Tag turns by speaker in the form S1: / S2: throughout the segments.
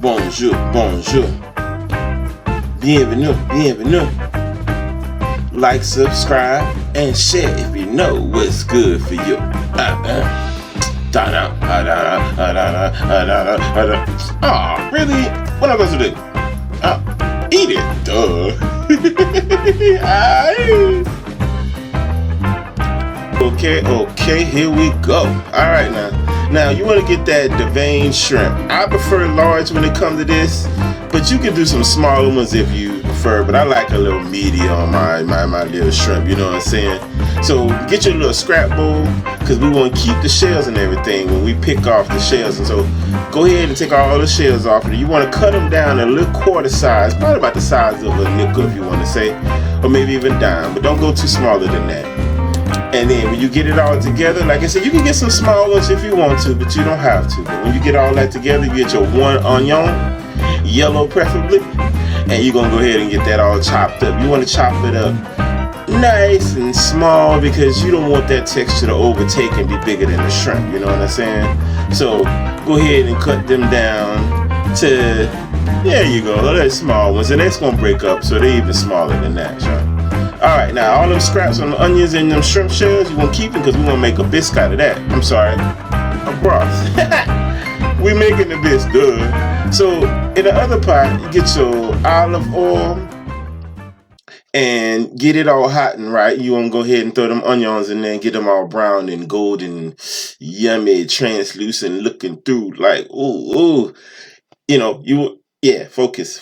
S1: bonjour, bonjour. Bienvenue, bienvenue. Like, subscribe, and share if you know what's good for you. Oh, really? What am I supposed to do? Eat it, duh. Okay, here we go. All right, now you want to get that Devane shrimp. I prefer large when it comes to this, but you can do some smaller ones if you prefer. But I like a little medium on my little shrimp. You know what I'm saying? So get your little scrap bowl, because we want to keep the shells and everything when we pick off the shells. And so go ahead and take all the shells off. And you want to cut them down a little quarter size, probably about the size of a nickel if you want to say, or maybe even dime. But don't go too smaller than that. And then when you get it all together, like I said, you can get some small ones if you want to, but you don't have to. But when you get all that together, you get your one onion, yellow preferably, and you're going to go ahead and get that all chopped up. You want to chop it up nice and small because you don't want that texture to overtake and be bigger than the shrimp, you know what I'm saying? So go ahead and cut them down to, there you go, they're small ones, and that's going to break up, so they're even smaller than that, y'all. Alright, now all them scraps on the onions and them shrimp shells, you want to keep them because we want to make a bisque out of that. I'm sorry, a broth. We making the bisque, duh. So in the other pot, you get your olive oil and get it all hot and right. You want to go ahead and throw them onions in there and get them all brown and golden, yummy, translucent looking through. Like, ooh. You know, focus.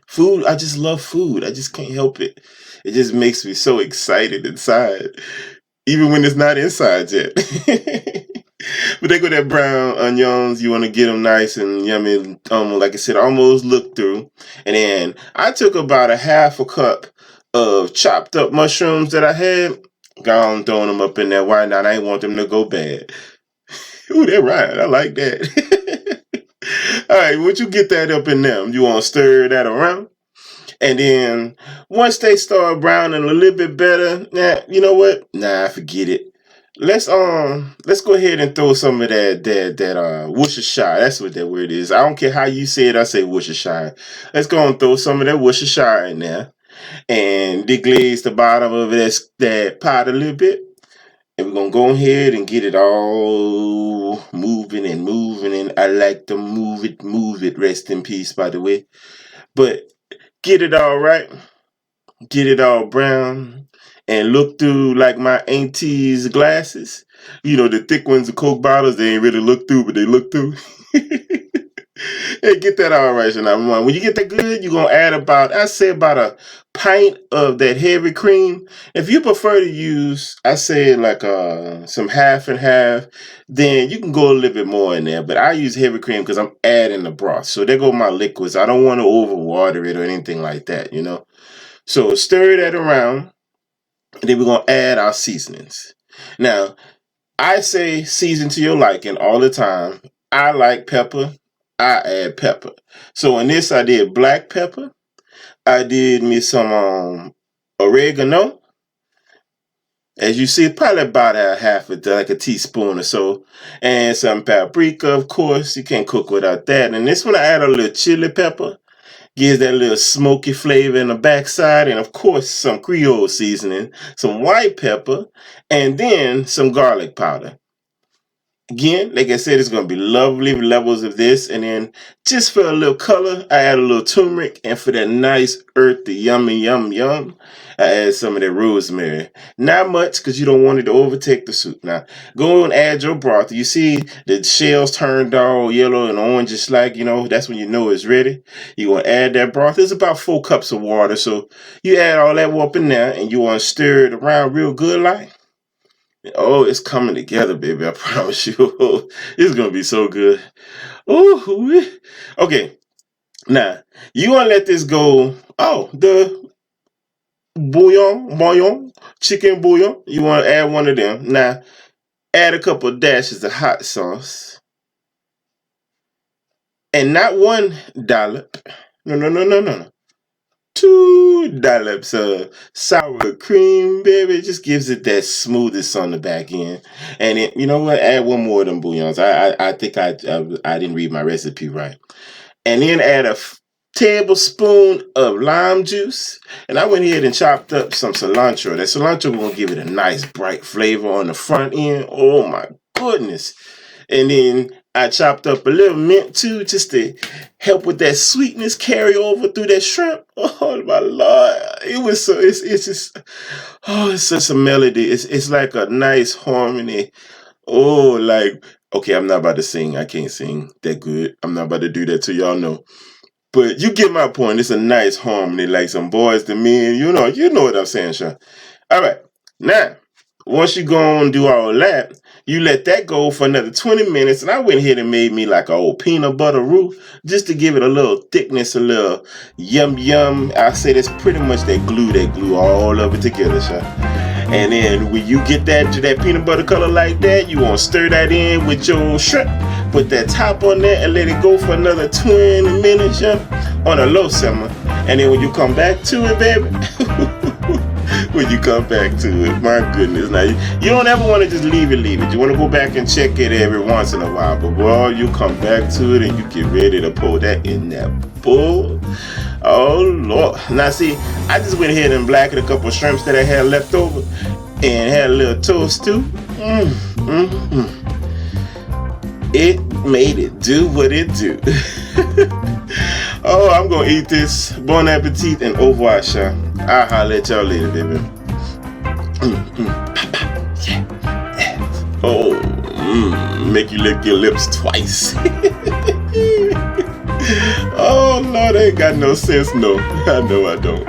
S1: Food, I just love food. I just can't help it. It just makes me so excited inside, even when it's not inside yet. But they go that brown onions. You want to get them nice and yummy, like I said, almost look through. And then I took about a half a cup of chopped up mushrooms that I had. Gone throwing them up in there. Why not? I ain't want them to go bad. Ooh, they're right. I like that. All right, once you get that up in them, you want to stir that around. And then once they start browning a little bit better, you know what? Forget it. Let's go ahead and throw some of that Worcestershire. That's what that word is. I don't care how you say it. I say Worcestershire. Let's go and throw some of that Worcestershire in there and deglaze the bottom of that pot a little bit. And we're going to go ahead and get it all moving. And I like to move it. Rest in peace, by the way. But get it all right. Get it all brown. And look through like my auntie's glasses. You know, the thick ones, the Coke bottles, they ain't really look through, but they look through. Hey, get that all right. So now, when you get that good, you're going to add about a pint of that heavy cream. If you prefer to use, I say like some half and half, then you can go a little bit more in there. But I use heavy cream because I'm adding the broth. So there go my liquids. I don't want to overwater it or anything like that, you know. So stir that around. And then we're going to add our seasonings. Now, I say season to your liking all the time. I like pepper. I add pepper. So in this, I did black pepper. I did me some oregano. As you see, probably about like a teaspoon or so. And some paprika, of course. You can't cook without that. And this one, I add a little chili pepper. Gives that little smoky flavor in the backside. And of course, some Creole seasoning. Some white pepper. And then some garlic powder. Again, like I said, it's going to be lovely levels of this. And then just for a little color, I add a little turmeric. And for that nice earthy, yummy, yum, I add some of that rosemary. Not much because you don't want it to overtake the soup. Now, go and add your broth. You see the shells turned all yellow and orange, just like, you know, that's when you know it's ready. You're going to add that broth. It's about 4 cups of water. So you add all that up in there and you want to stir it around real good like. Oh, it's coming together, baby. I promise you. It's going to be so good. Ooh. Okay. Now, you want to let this go. Oh, the bouillon, chicken bouillon. You want to add one of them. Now, add a couple of dashes of hot sauce. And not one dollop. No. 2 2 dollops of sour cream, baby. It just gives it that smoothness on the back end. And then, you know what? Add one more of them bouillons. I think I didn't read my recipe right. And then add a tablespoon of lime juice. And I went ahead and chopped up some cilantro. That cilantro gonna give it a nice bright flavor on the front end. Oh my goodness. And then I chopped up a little mint too, just to help with that sweetness carry over through that shrimp. Oh my Lord. It was so it's just it's such a melody. It's like a nice harmony. Oh, like, okay, I'm not about to sing. I can't sing that good. I'm not about to do that to y'all know. But you get my point. It's a nice harmony, like some boys to men. You know what I'm saying, Sean. All right. Now, once you go and do all that, you let that go for another 20 minutes. And I went ahead and made me like a old peanut butter roux just to give it a little thickness, a little yum. I say that's pretty much that glue all of it together, Sean. And then when you get that to that peanut butter color like that, you want to stir that in with your shrimp. Put that top on there and let it go for another 20 minutes, on a low simmer. And then when you come back to it, baby, when you come back to it, my goodness. Now, you don't ever want to just leave it. You want to go back and check it every once in a while. But, boy, you come back to it and you get ready to pour that in that bowl. Oh, Lord. Now, see, I just went ahead and blackened a couple of shrimps that I had left over and had a little toast, too. It made it do what it do. Oh, I'm going to eat this. Bon appetit and au revoir, y'all. I'll holler at y'all later, baby. Oh, make you lick your lips twice. Oh, Lord, I ain't got no sense, no. I know I don't.